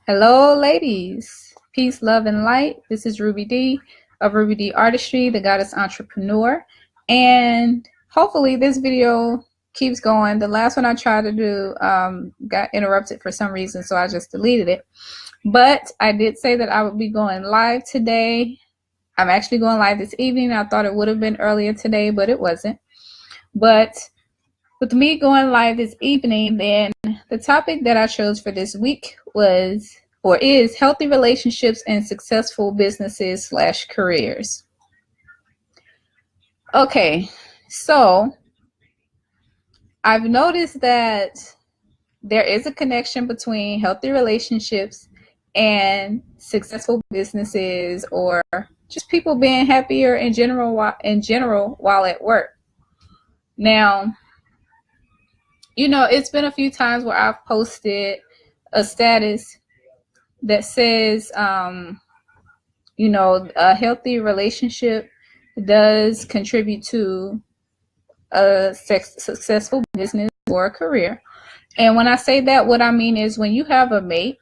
Hello, ladies. Peace, love, and light. This is Ruby D of Ruby D Artistry, the Goddess Entrepreneur. And hopefully this video keeps going. The last one I tried to do got interrupted for some reason, so I just deleted it. But I did say that I would be going live today. I'm actually going live this evening. I thought it would have been earlier today, but it wasn't. But with me going live this evening, then the topic that I chose for this week is healthy relationships and successful businesses / careers. Okay, so I've noticed that there is a connection between healthy relationships and successful businesses, or just people being happier in general while at work. Now, it's been a few times where I've posted a status that says, a healthy relationship does contribute to a successful business or a career. And when I say that, what I mean is when you have a mate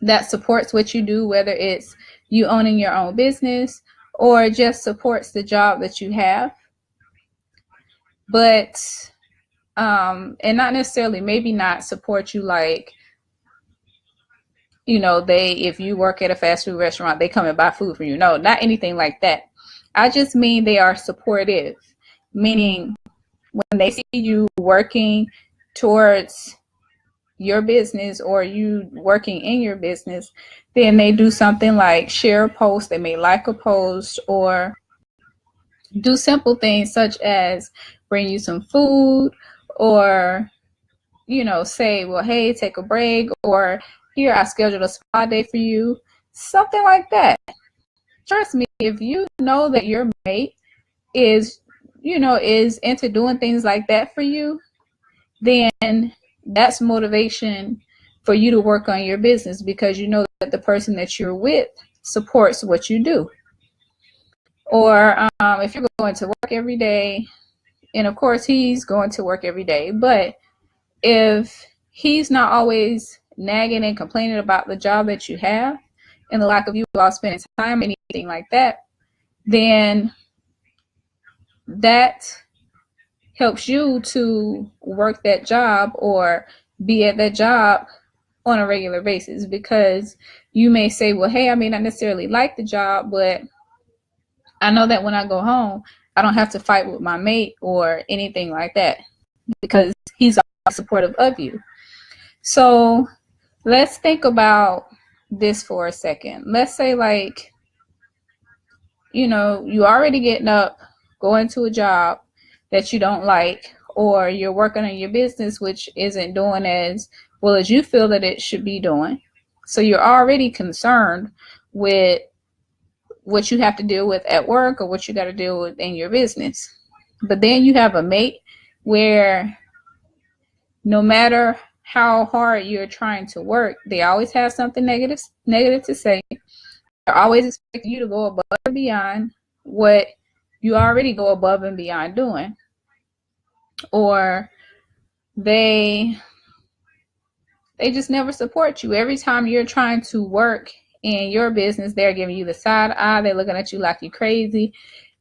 that supports what you do, whether it's you owning your own business or just supports the job that you have, but and not necessarily, maybe not support you like, if you work at a fast food restaurant, they come and buy food for you. No, not anything like that. I just mean they are supportive, meaning when they see you working towards your business or you working in your business, then they do something like share a post, they may like a post, or do simple things such as bring you some food, or say, well, hey, take a break, or here, I scheduled a spa day for you, something like that. Trust me, if you know that your mate is into doing things like that for you, then that's motivation for you to work on your business, because you know that the person that you're with supports what you do. Or if you're going to work every day, and of course he's going to work every day, but if he's not always nagging and complaining about the job that you have and the lack of you all spending time, anything like that, then that helps you to work that job or be at that job on a regular basis, because you may say, well, hey, I may not necessarily like the job, but I know that when I go home, I don't have to fight with my mate or anything like that, because he's supportive of you. So let's think about this for a second. Let's say, like, you already getting up, going to a job that you don't like, or you're working on your business which isn't doing as well as you feel that it should be doing. So you're already concerned with what you have to deal with at work or what you got to deal with in your business. But then you have a mate where no matter how hard you're trying to work, they always have something negative to say. They're always expecting you to go above and beyond what you already go above and beyond doing. Or they just never support you. Every time you're trying to work in your business, they're giving you the side eye. They're looking at you like you're crazy.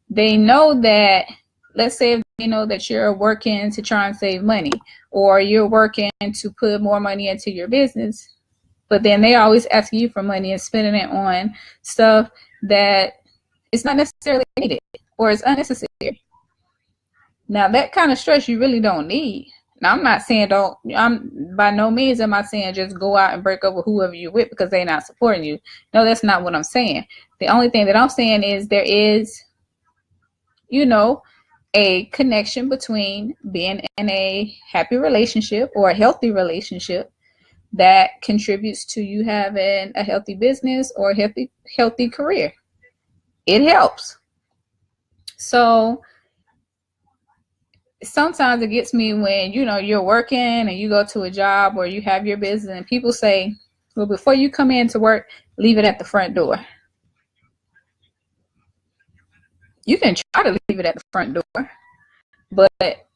They know that, let's say if they know that you're working to try and save money, or you're working to put more money into your business, but then they always ask you for money and spending it on stuff that is not necessarily needed or is unnecessary. Now, that kind of stress you really don't need. Now, I'm not saying by no means am I saying just go out and break up with whoever you're with because they're not supporting you. No, that's not what I'm saying. The only thing that I'm saying is there is, a connection between being in a happy relationship or a healthy relationship that contributes to you having a healthy business or a healthy career. It helps. So sometimes it gets me when, you're working and you go to a job or you have your business and people say, well, before you come in to work, leave it at the front door. You can try to leave it at the front door, but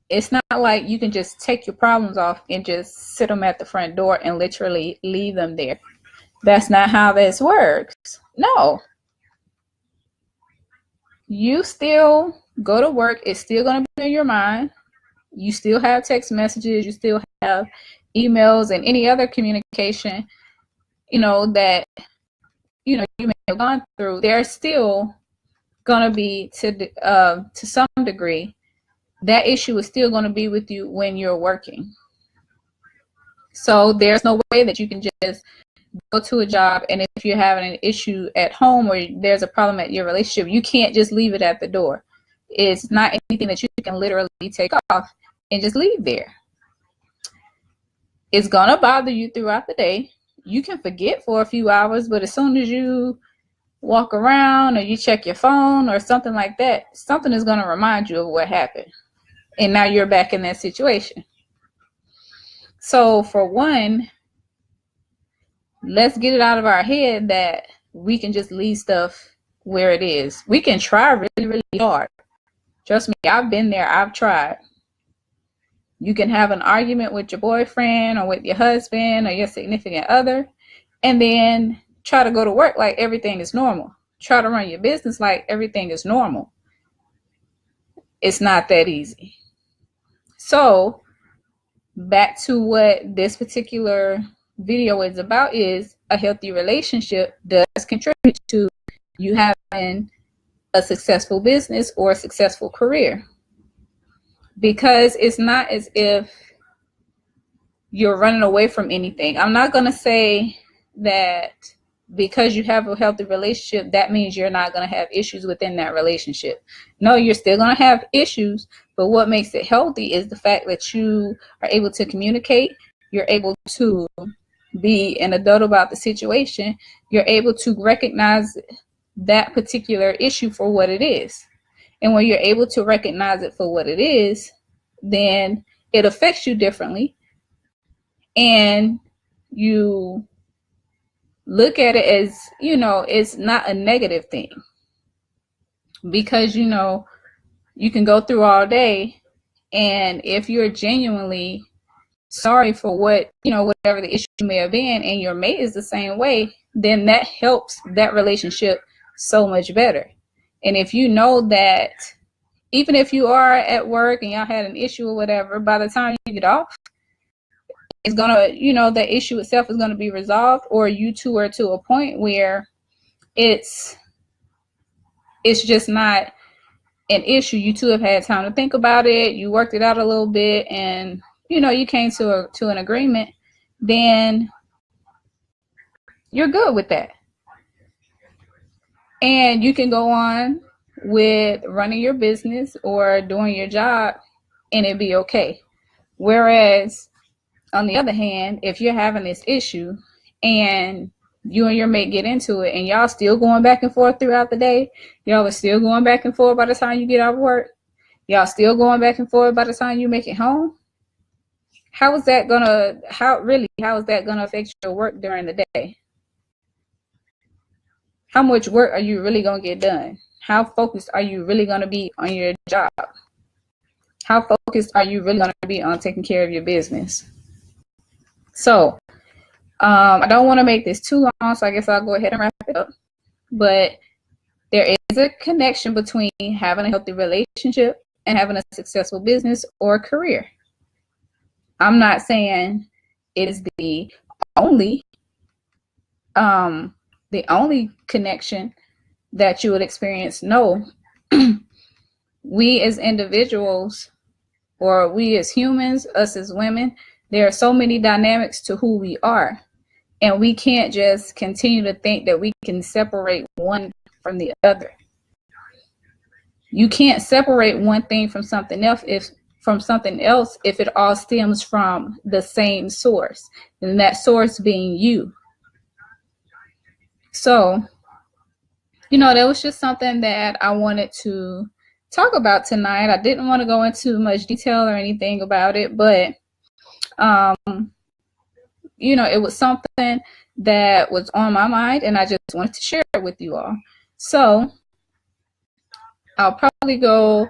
It's not like you can just take your problems off and just sit them at the front door and literally leave them there. That's not how this works. No, you still go to work. It's still going to be in your mind. You still have text messages. You still have emails and any other communication, that, you may have gone through. They're still going to be to some degree. That issue is still going to be with you when you're working. So there's no way that you can just go to a job, and if you're having an issue at home or there's a problem at your relationship, you can't just leave it at the door. It's not anything that you can literally take off and just leave there. It's going to bother you throughout the day. You can forget for a few hours, but as soon as you walk around or you check your phone or something like that, something is going to remind you of what happened. And now you're back in that situation. So for one, let's get it out of our head that we can just leave stuff where it is. We can try really, really hard. Trust me, I've been there. I've tried. You can have an argument with your boyfriend or with your husband or your significant other, and then try to go to work like everything is normal. Try to run your business like everything is normal. It's not that easy. So back to what this particular video is about, is a healthy relationship does contribute to you having a successful business or a successful career, because it's not as if you're running away from anything. I'm not going to say that because you have a healthy relationship, that means you're not going to have issues within that relationship. No, you're still going to have issues, but what makes it healthy is the fact that you are able to communicate. You're able to be an adult about the situation. You're able to recognize that particular issue for what it is. And when you're able to recognize it for what it is, then it affects you differently. And you look at it as, it's not a negative thing. Because, you can go through all day, and if you're genuinely sorry for whatever the issue may have been, and your mate is the same way, then that helps that relationship so much better. And if you know that even if you are at work and y'all had an issue or whatever, by the time you get off, it's gonna, the issue itself is gonna be resolved, or you two are to a point where it's just not an issue. You two have had time to think about it. You worked it out a little bit, and you came to an agreement. Then you're good with that, and you can go on with running your business or doing your job, and it'd be okay. Whereas on the other hand, if you're having this issue and you and your mate get into it, and y'all still going back and forth throughout the day, y'all are still going back and forth by the time you get off work, y'all still going back and forth by the time you make it home, how is that gonna affect your work during the day? How much work are you really gonna get done? How focused are you really gonna be on your job? How focused are you really gonna be on taking care of your business? So I don't want to make this too long, so I guess I'll go ahead and wrap it up. But there is a connection between having a healthy relationship and having a successful business or career. I'm not saying it is the only connection that you would experience. No, we as individuals, or we as humans, us as women, there are so many dynamics to who we are. And we can't just continue to think that we can separate one from the other. You can't separate one thing from something else if it all stems from the same source, and that source being you. So, that was just something that I wanted to talk about tonight. I didn't want to go into much detail or anything about it, but it was something that was on my mind, and I just wanted to share it with you all. So I'll probably go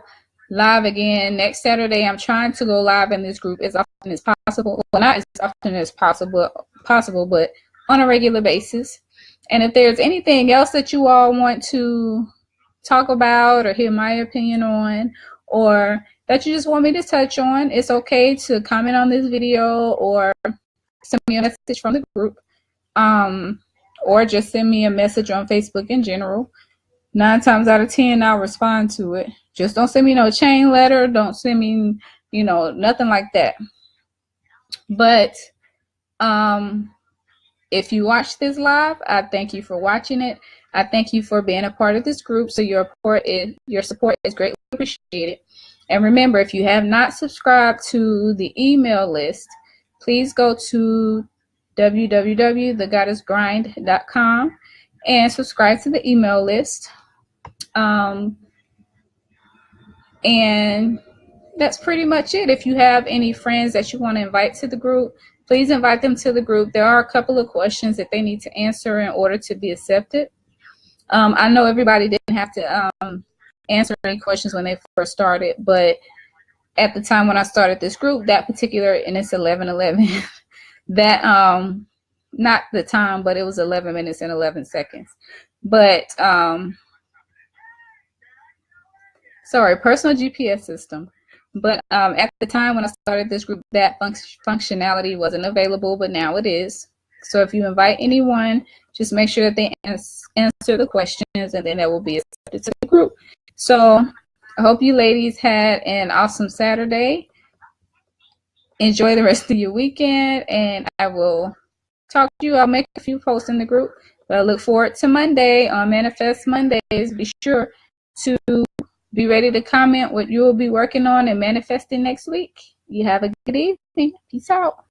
live again next Saturday. I'm trying to go live in this group as often as possible. Well, not as often as possible, but on a regular basis. And if there's anything else that you all want to talk about or hear my opinion on, or that you just want me to touch on, it's okay to comment on this video or send me a message from the group, or just send me a message on Facebook in general. 9 times out of 10, I'll respond to it. Just don't send me no chain letter. Don't send me, nothing like that. But if you watch this live, I thank you for watching it. I thank you for being a part of this group. So your support is greatly appreciated. And remember, if you have not subscribed to the email list, please go to www.thegoddessgrind.com and subscribe to the email list. And that's pretty much it. If you have any friends that you want to invite to the group, please invite them to the group. There are a couple of questions that they need to answer in order to be accepted. I know everybody didn't have to answer any questions when they first started, but at the time when I started this group, that particular, and it's 11:11, that not the time, but it was 11 minutes and 11 seconds. But sorry, personal GPS system. But at the time when I started this group, that functionality wasn't available, but now it is. So if you invite anyone, just make sure that they answer the questions, and then that will be accepted to the group. So I hope you ladies had an awesome Saturday. Enjoy the rest of your weekend, and I will talk to you. I'll make a few posts in the group, but I look forward to Monday on Manifest Mondays. Be sure to be ready to comment what you will be working on and manifesting next week. You have a good evening. Peace out.